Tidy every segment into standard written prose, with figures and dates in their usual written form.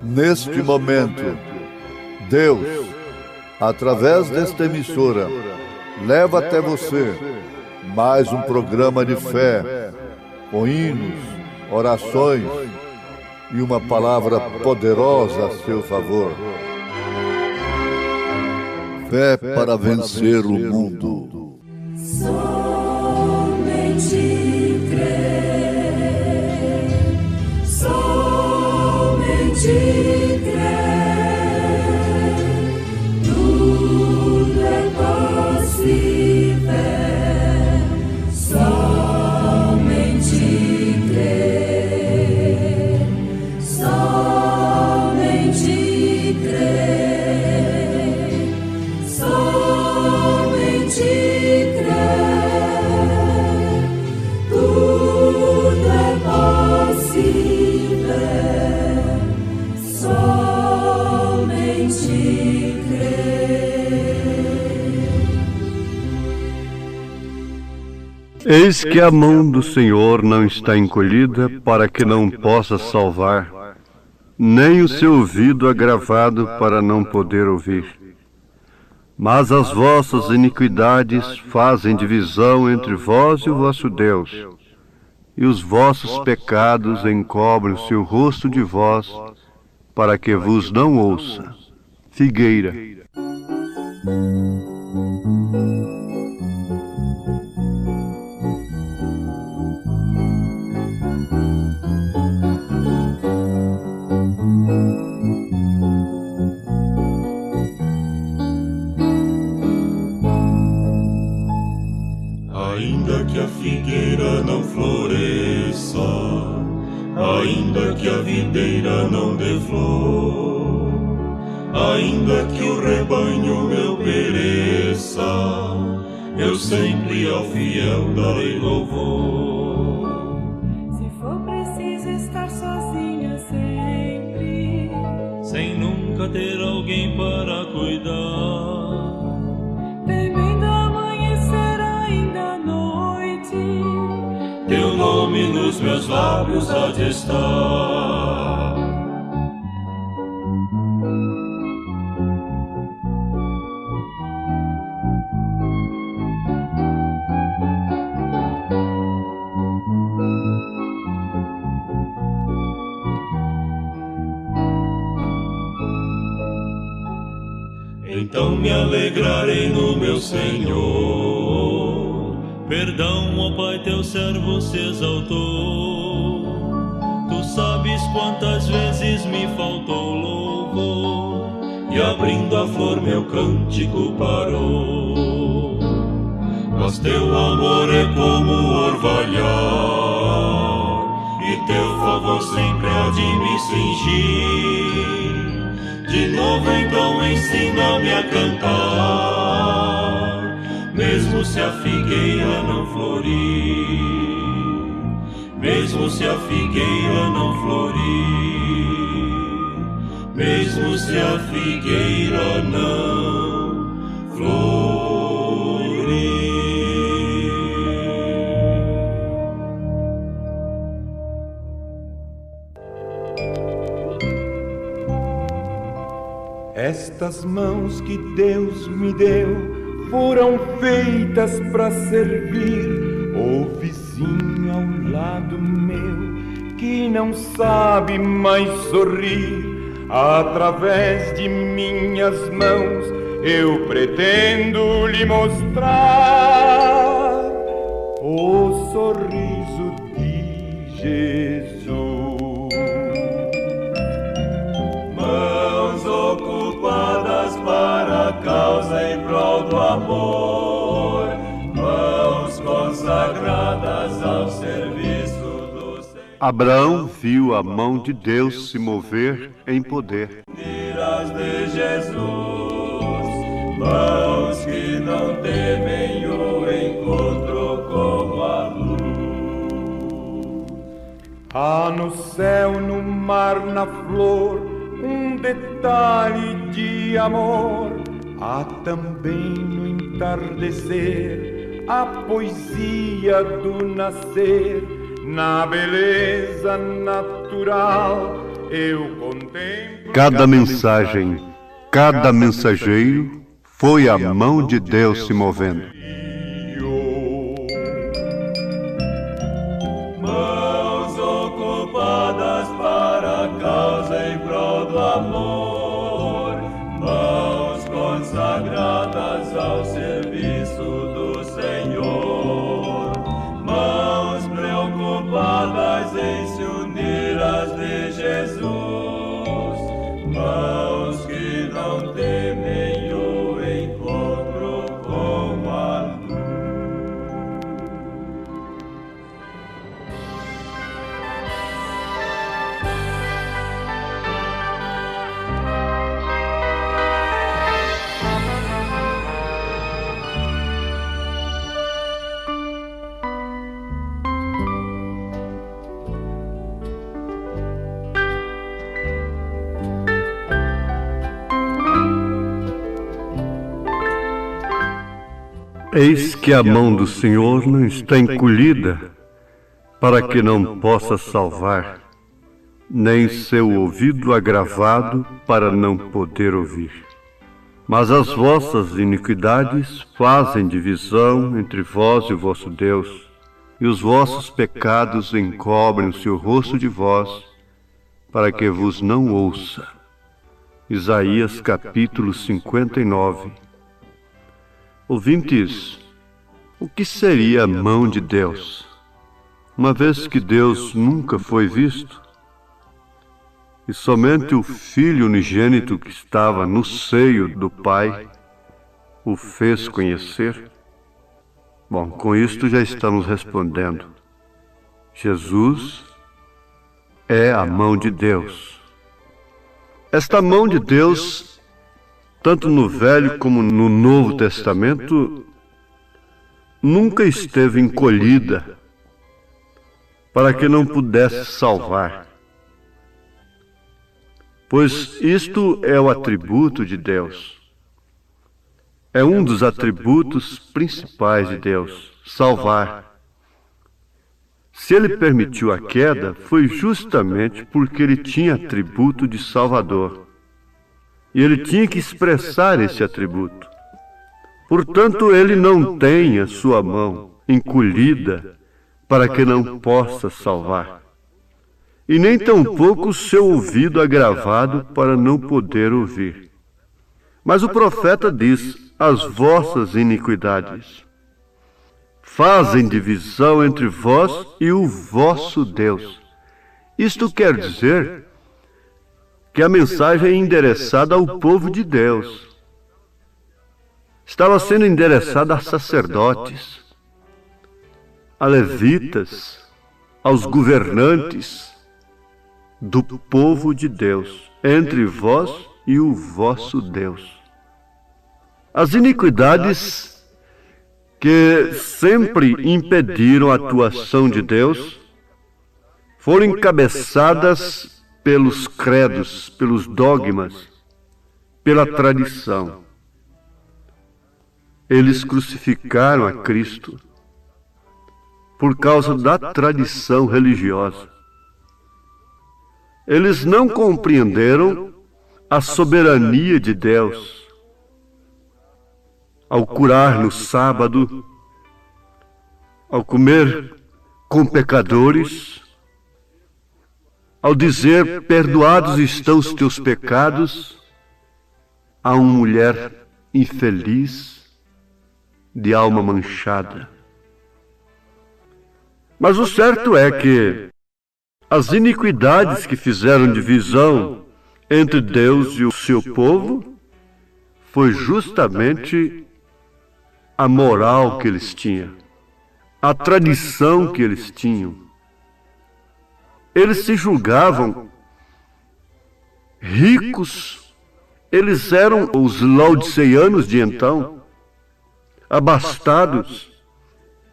Neste momento, Deus, através desta emissora, leva até você mais um programa de fé, com hinos, orações e uma palavra poderosa a seu favor. Fé para vencer o mundo. Somente crer, somente crer, tudo é possível, somente crer, somente crer, somente crer, tudo é possível, somente crer. Eis que a mão do Senhor não está encolhida para que não possa salvar, nem o seu ouvido agravado para não poder ouvir. Mas as vossas iniquidades fazem divisão entre vós e o vosso Deus, e os vossos pecados encobrem-se o rosto de vós, para que vos não ouça. Figueira. Ainda que a figueira não floresça, ainda que a videira não dê flor, ainda que o rebanho meu pereça, eu sempre ao fiel darei louvor. Se for preciso estar sozinha sempre, Sem nunca ter alguém para cuidar, temendo amanhecer ainda à noite, teu nome nos meus lábios há de estar. Então me alegrarei no meu Senhor. Perdão, ó Pai, teu servo se exaltou. Tu sabes quantas vezes me faltou louvor, e abrindo a flor meu cântico parou. Mas teu amor é como o orvalhar, e teu favor sempre há de me cingir. De novo então ensina-me a cantar, mesmo se a figueira não florir, mesmo se a figueira não florir, mesmo se a figueira não florir. Estas mãos que Deus me deu foram feitas para servir o vizinho ao lado meu, que não sabe mais sorrir. Através de minhas mãos eu pretendo lhe mostrar o sorriso de Jesus. Ocupadas para a causa em prol do amor, mãos consagradas ao serviço do Senhor. Abraão viu a mão de Deus se mover em poder. Miras de Jesus, mãos que não temem o encontro como a luz. Há no céu, no mar, na flor, um detalhe de amor. Há também no entardecer a poesia do nascer, na beleza natural eu contemplo Cada mensagem, cada mensageiro, foi a mão de Deus se movendo. Mãos ocupadas para a causa em prol do amor, mãos consagradas ao serviço do Senhor, mãos preocupadas em se unir às de Jesus, mãos que não temem o encontro com a luz. Eis que a mão do Senhor não está encolhida, para que não possa salvar, nem seu ouvido agravado, para não poder ouvir. Mas as vossas iniquidades fazem divisão entre vós e o vosso Deus, e os vossos pecados encobrem o seu rosto de vós, para que vos não ouça. Isaías capítulo 59. Ouvintes, o que seria a mão de Deus, uma vez que Deus nunca foi visto, e somente o Filho unigênito que estava no seio do Pai o fez conhecer? Bom, com isto já estamos respondendo. Jesus é a mão de Deus. Esta mão de Deus, tanto no Velho como no Novo Testamento, nunca esteve encolhida para que não pudesse salvar. Pois isto é o atributo de Deus. É um dos atributos principais de Deus, salvar. Se Ele permitiu a queda, foi justamente porque Ele tinha atributo de Salvador. E Ele tinha que expressar esse atributo. Portanto, Ele não tem a sua mão encolhida para que não possa salvar, e nem tampouco o seu ouvido agravado para não poder ouvir. Mas o profeta diz: as vossas iniquidades fazem divisão entre vós e o vosso Deus. Isto quer dizer que a mensagem é endereçada ao povo de Deus. Estava sendo endereçada a sacerdotes, a levitas, aos governantes do povo de Deus, entre vós e o vosso Deus. As iniquidades que sempre impediram a atuação de Deus foram encabeçadas pelos credos, pelos dogmas, pela tradição. Eles crucificaram a Cristo por causa da tradição religiosa. Eles não compreenderam a soberania de Deus ao curar no sábado, ao comer com pecadores, ao dizer: perdoados estão os teus pecados, a uma mulher infeliz, de alma manchada. Mas o certo é que as iniquidades que fizeram divisão entre Deus e o seu povo foi justamente a moral que eles tinham, a tradição que eles tinham. Eles se julgavam ricos, eles eram os laodiceanos de então, abastados,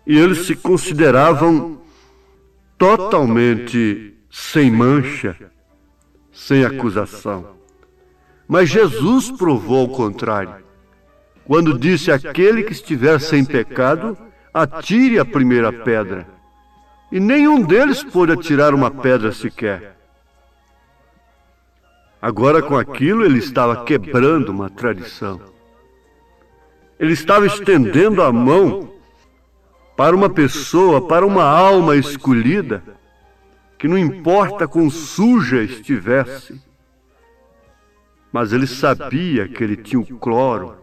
e eles se consideravam totalmente sem mancha, sem acusação. Mas Jesus provou o contrário, quando disse: aquele que estiver sem pecado, atire a primeira pedra. E nenhum deles pôde atirar uma pedra sequer. Agora, com aquilo, ele estava quebrando uma tradição. Ele estava estendendo a mão para uma pessoa, para uma alma escolhida, que não importa quão suja estivesse, mas ele sabia que ele tinha o cloro,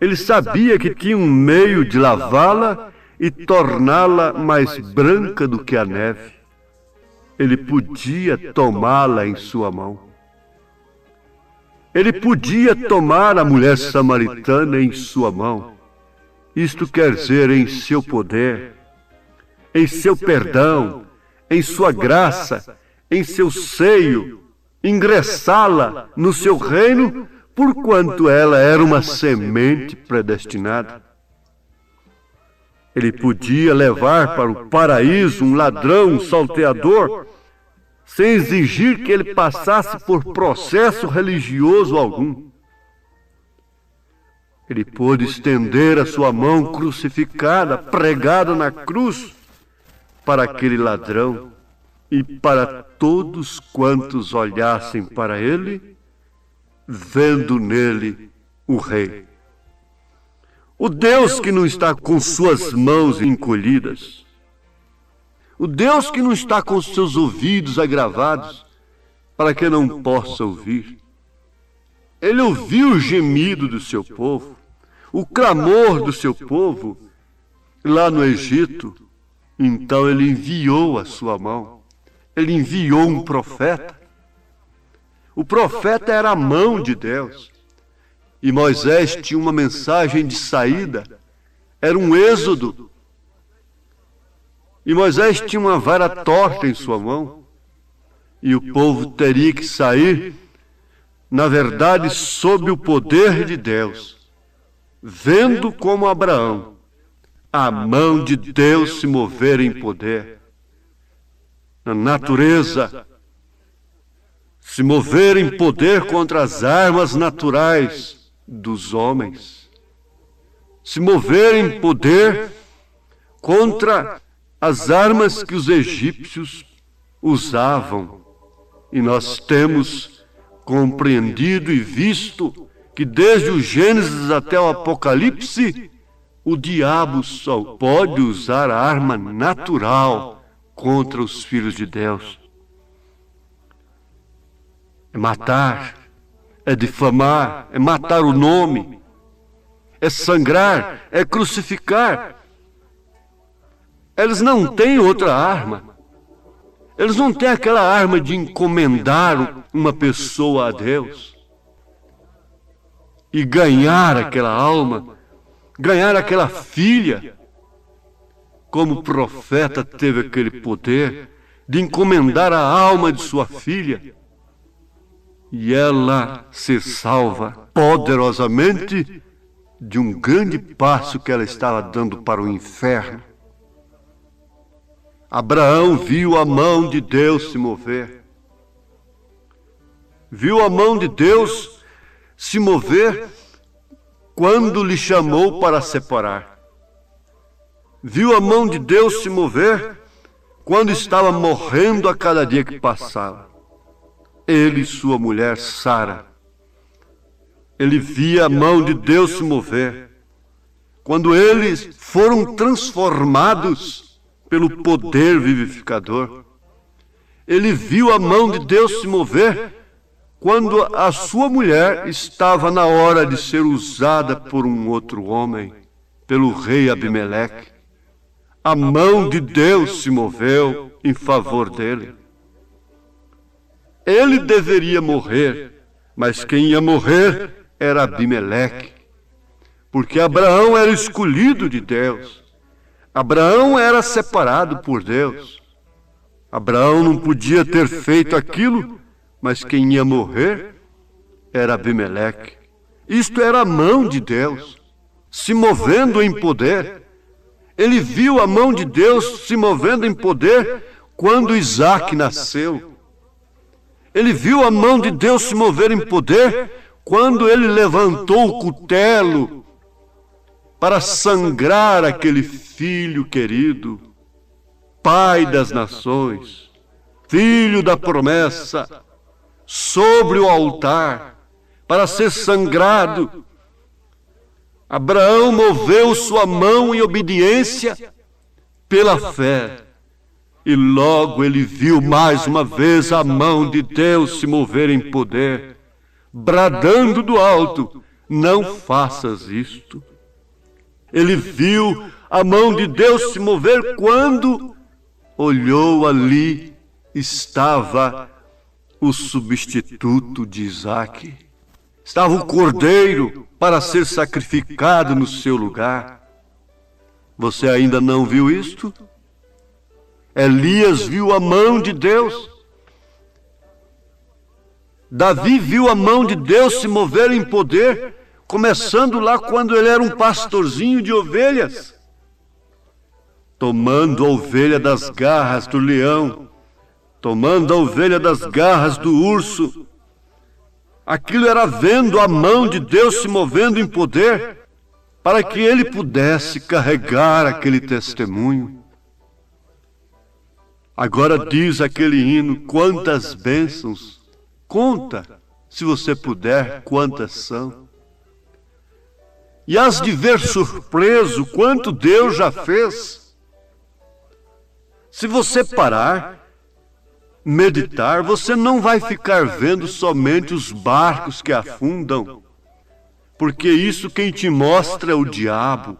ele sabia que tinha um meio de lavá-la e torná-la mais branca do que a neve. Ele podia tomá-la em sua mão. Ele podia tomar a mulher samaritana em sua mão. Isto quer dizer, em seu poder, em seu perdão, em sua graça, em seu seio, ingressá-la no seu reino, porquanto ela era uma semente predestinada. Ele podia levar para o paraíso um ladrão, um salteador, sem exigir que ele passasse por processo religioso algum. Ele pôde estender a sua mão crucificada, pregada na cruz, para aquele ladrão e para todos quantos olhassem para ele, vendo nele o Rei. O Deus que não está com suas mãos encolhidas, o Deus que não está com seus ouvidos agravados, para que não possa ouvir. Ele ouviu o gemido do seu povo, o clamor do seu povo, lá no Egito. Então ele enviou a sua mão, ele enviou um profeta. O profeta era a mão de Deus. E Moisés tinha uma mensagem de saída, era um êxodo. E Moisés tinha uma vara torta em sua mão, e o povo teria que sair, na verdade, sob o poder de Deus, vendo como Abraão, a mão de Deus se mover em poder, na natureza, se mover em poder contra as armas naturais dos homens, se mover em poder contra as armas que os egípcios usavam. E nós temos compreendido e visto que desde o Gênesis até o Apocalipse, o diabo só pode usar a arma natural contra os filhos de Deus. É matar, é difamar, é matar o nome, é sangrar, é crucificar. Eles não têm outra arma. Eles não têm aquela arma de encomendar uma pessoa a Deus e ganhar aquela alma, ganhar aquela filha. Como o profeta teve aquele poder de encomendar a alma de sua filha e ela ser salva poderosamente de um grande passo que ela estava dando para o inferno. Abraão viu a mão de Deus se mover. Viu a mão de Deus se mover quando lhe chamou para separar. Viu a mão de Deus se mover quando estava morrendo a cada dia que passava. Ele e sua mulher, Sara. Ele via a mão de Deus se mover quando eles foram transformados pelo poder vivificador. Ele viu a mão de Deus se mover quando a sua mulher estava na hora de ser usada por um outro homem, pelo rei Abimeleque. A mão de Deus se moveu em favor dele. Ele deveria morrer, mas quem ia morrer era Abimeleque, porque Abraão era escolhido de Deus. Abraão era separado por Deus. Abraão não podia ter feito aquilo, mas quem ia morrer era Abimeleque. Isto era a mão de Deus, se movendo em poder. Ele viu a mão de Deus se movendo em poder quando Isaac nasceu. Ele viu a mão de Deus se mover em poder quando ele levantou o cutelo para sangrar aquele filho querido, pai das nações, filho da promessa, sobre o altar para ser sangrado, Abraão moveu sua mão em obediência pela fé. E logo ele viu mais uma vez a mão de Deus se mover em poder, bradando do alto: não faças isto. Ele viu a mão de Deus se mover quando olhou, ali estava o substituto de Isaque. Estava o cordeiro para ser sacrificado no seu lugar. Você ainda não viu isto? Elias viu a mão de Deus. Davi viu a mão de Deus se mover em poder, começando lá quando ele era um pastorzinho de ovelhas, tomando a ovelha das garras do leão, tomando a ovelha das garras do urso. Aquilo era vendo a mão de Deus se movendo em poder, para que ele pudesse carregar aquele testemunho. Agora diz aquele hino: quantas bênçãos, conta, se você puder, quantas são. E hás de ver surpreso quanto Deus já fez. Se você parar, meditar, você não vai ficar vendo somente os barcos que afundam, porque isso quem te mostra é o diabo.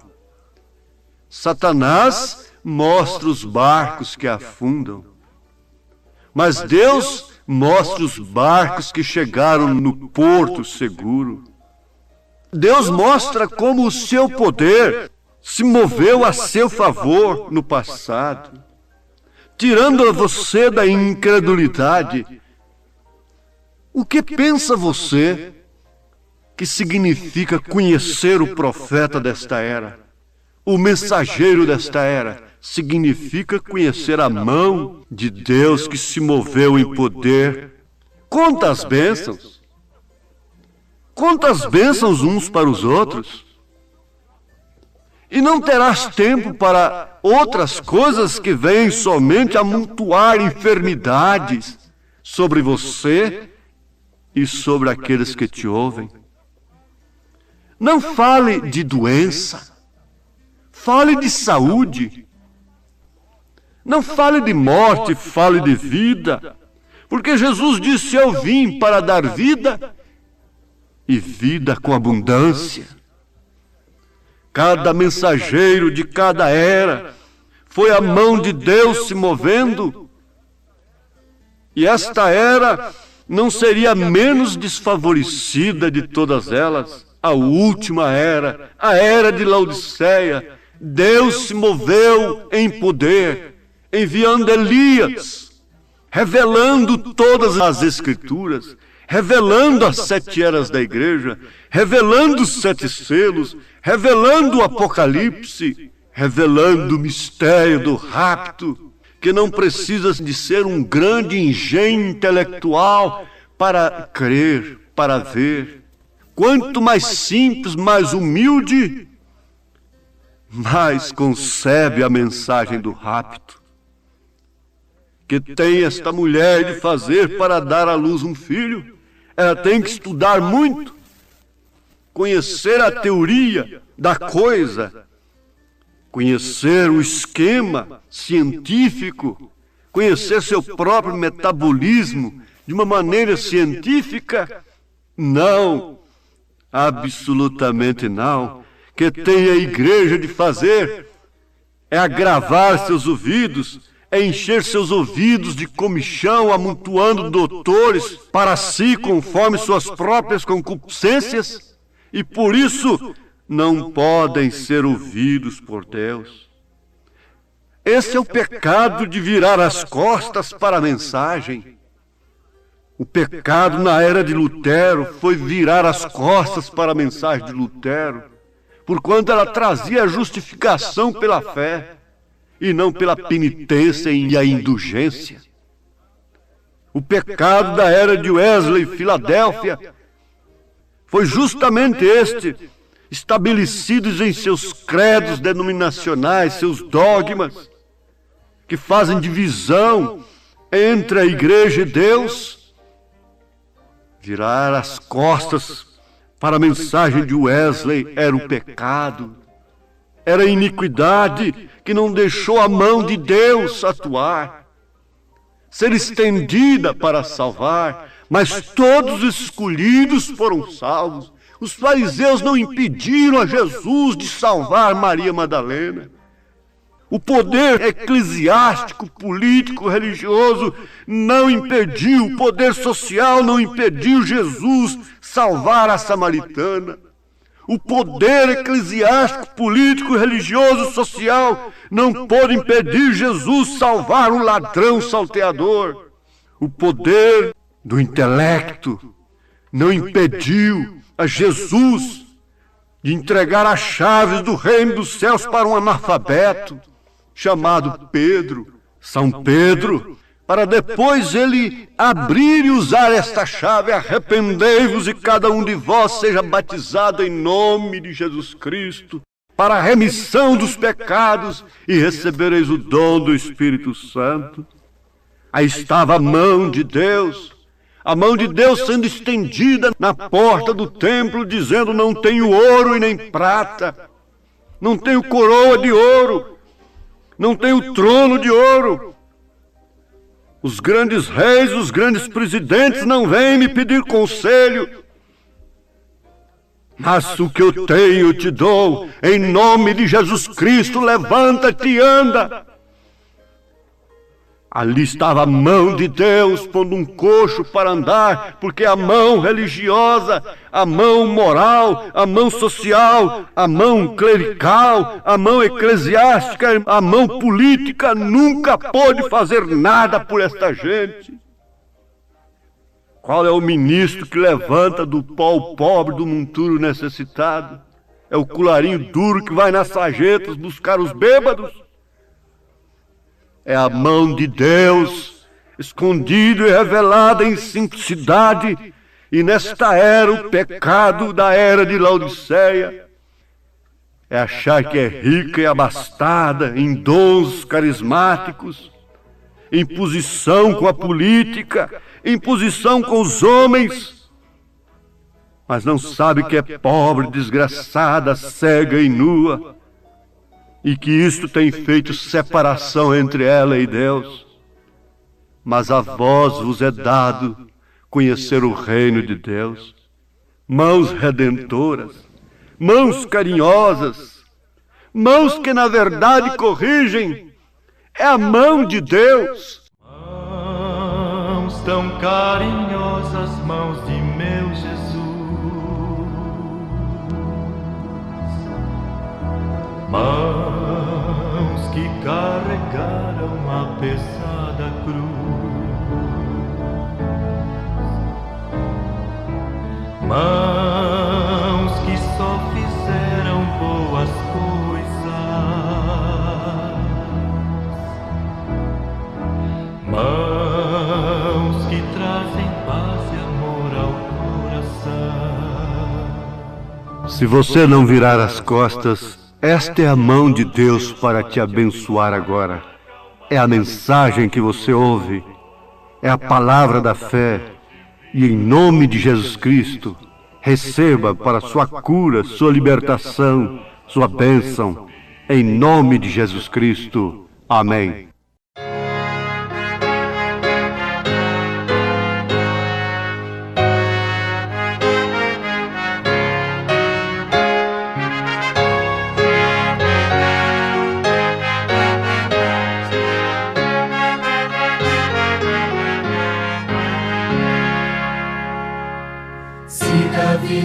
Satanás mostra os barcos que afundam, mas Deus mostra os barcos que chegaram no porto seguro. Deus mostra como o seu poder se moveu a seu favor no passado, tirando você da incredulidade. O que pensa você que significa conhecer o profeta desta era, o mensageiro desta era? Significa conhecer a mão de Deus que se moveu em poder. Conta as bênçãos. Conta as bênçãos uns para os outros. E não terás tempo para outras coisas que vêm somente amontoar enfermidades sobre você e sobre aqueles que te ouvem. Não fale de doença, fale de saúde. Não fale de morte, fale de vida, porque Jesus disse: eu vim para dar vida e vida com abundância. Cada mensageiro de cada era foi a mão de Deus se movendo, e esta era não seria menos desfavorecida de todas elas. A última era, a era de Laodiceia, Deus se moveu em poder, enviando Elias, revelando todas as Escrituras, revelando as 7 eras da igreja, revelando os 7 selos, revelando o Apocalipse, revelando o mistério do rapto, que não precisa de ser um grande engenho intelectual para crer, para ver. Quanto mais simples, mais humilde, mais concebe a mensagem do rapto que tem esta mulher de fazer para dar à luz um filho. Ela tem que estudar muito, conhecer a teoria da coisa, conhecer o esquema científico, conhecer seu próprio metabolismo de uma maneira científica. Não, absolutamente não. Que tem a igreja de fazer é agravar seus ouvidos, é encher seus ouvidos de comichão, amontoando doutores para si conforme suas próprias concupiscências, e por isso não podem ser ouvidos por Deus. Esse é o pecado de virar as costas para a mensagem. O pecado na era de Lutero foi virar as costas para a mensagem de Lutero, porquanto ela trazia a justificação pela fé e não pela penitência e a indulgência. O pecado da era de Wesley e Filadélfia foi justamente este, estabelecidos em seus credos denominacionais, seus dogmas, que fazem divisão entre a igreja e Deus, Virar as costas para a mensagem de Wesley era o pecado. Era a iniquidade que não deixou a mão de Deus atuar, ser estendida para salvar, mas todos os escolhidos foram salvos. Os fariseus não impediram a Jesus de salvar Maria Madalena. O poder eclesiástico, político, religioso não impediu, o poder social não impediu Jesus salvar a samaritana. O poder eclesiástico, político, religioso, social não pôde impedir Jesus salvar um ladrão salteador. O poder do intelecto não impediu a Jesus de entregar as chaves do reino dos céus para um analfabeto chamado Pedro, São Pedro, para depois ele abrir e usar esta chave. Arrependei-vos e cada um de vós seja batizado em nome de Jesus Cristo, para a remissão dos pecados, e recebereis o dom do Espírito Santo. Aí estava a mão de Deus sendo estendida na porta do templo, dizendo: não tenho ouro e nem prata, não tenho coroa de ouro, não tenho trono de ouro. Os grandes reis, os grandes presidentes não vêm me pedir conselho, mas o que eu tenho eu te dou. Em nome de Jesus Cristo, levanta-te e anda. Ali estava a mão de Deus pondo um coxo para andar, porque a mão religiosa, a mão moral, a mão social, a mão clerical, a mão eclesiástica, a mão política nunca pôde fazer nada por esta gente. Qual é o ministro que levanta do pó o pobre, do monturo necessitado? É o colarinho duro que vai nas sarjetas buscar os bêbados? É a mão de Deus, escondida e revelada em simplicidade, e nesta era, o pecado da era de Laodiceia é achar que é rica e abastada em dons carismáticos, em posição com a política, em posição com os homens, mas não sabe que é pobre, desgraçada, cega e nua, e que isto tem feito separação entre ela e Deus. Mas a vós vos é dado conhecer o reino de Deus. Mãos redentoras, mãos carinhosas, mãos que na verdade corrigem. É a mão de Deus. Mãos tão carinhosas, mãos de meu Jesus. Mãos que carregaram a pesada cruz, mãos que só fizeram boas coisas, mãos que trazem paz e amor ao coração. Se você não virar as costas, esta é a mão de Deus para te abençoar agora. É a mensagem que você ouve, é a palavra da fé, e em nome de Jesus Cristo, receba para sua cura, sua libertação, sua bênção, em nome de Jesus Cristo. Amém.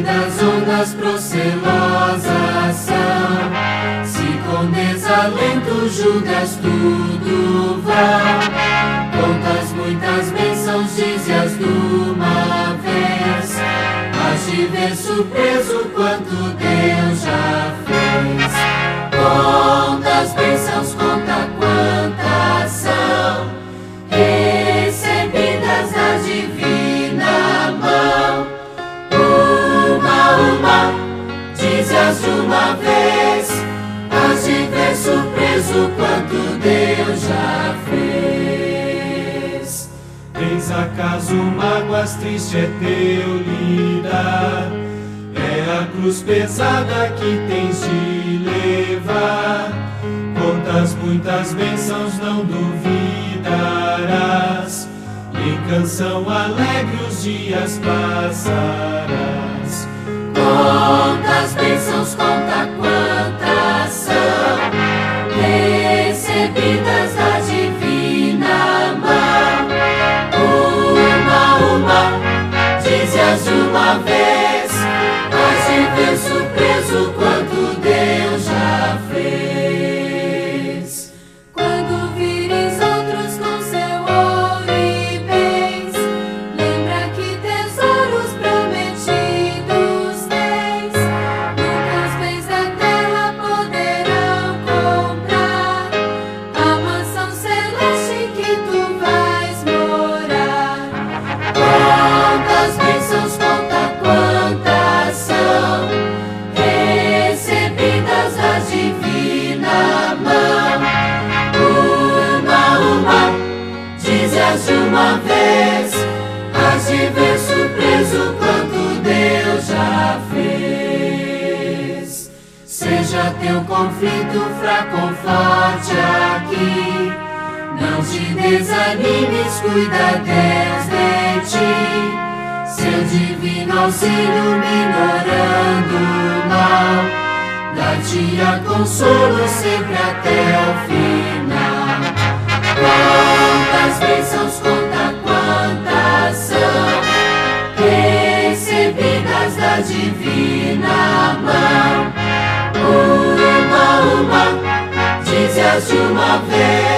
Das ondas procelosas são, se com desalento julgas tudo vão, contas muitas bênçãos, dize-as de uma vez, mas de ver surpreso quanto Deus já fez. Conta as bênçãos, conta quantas são, recebidas da divina mão. Dize-as de uma vez, hás de ver surpreso quanto Deus já fez. Eis a acaso mágoas triste é teu lidar? É a cruz pesada que tens de levar. Quantas muitas bênçãos não duvidarás, em canção alegre os dias passarás. Quantas bênçãos, conta quantas são recebidas da divina mão. Uma, dize-as de uma vez, hás de ver surpreso quanto Deus já fez. Quando vires outros com seu ouro e bens, lembra que tesouros prometidos tens. Nunca os bens da terra poderão comprar a mansão celeste que tu vais morar. Quantas bênçãos, conta quantas são recebidas da divina mão. Uma, dize-as de uma vez, hás de ver surpreso quanto Deus já fez. Seja teu conflito fraco ou forte aqui, não te desanimes, cuida Deus de ti. Seu divino auxílio minorando o mal, dá-te-á consolo sempre até o final. Quantas bênçãos, conta quantas são recebidas da divina mão. Uma, dize-as de uma vez,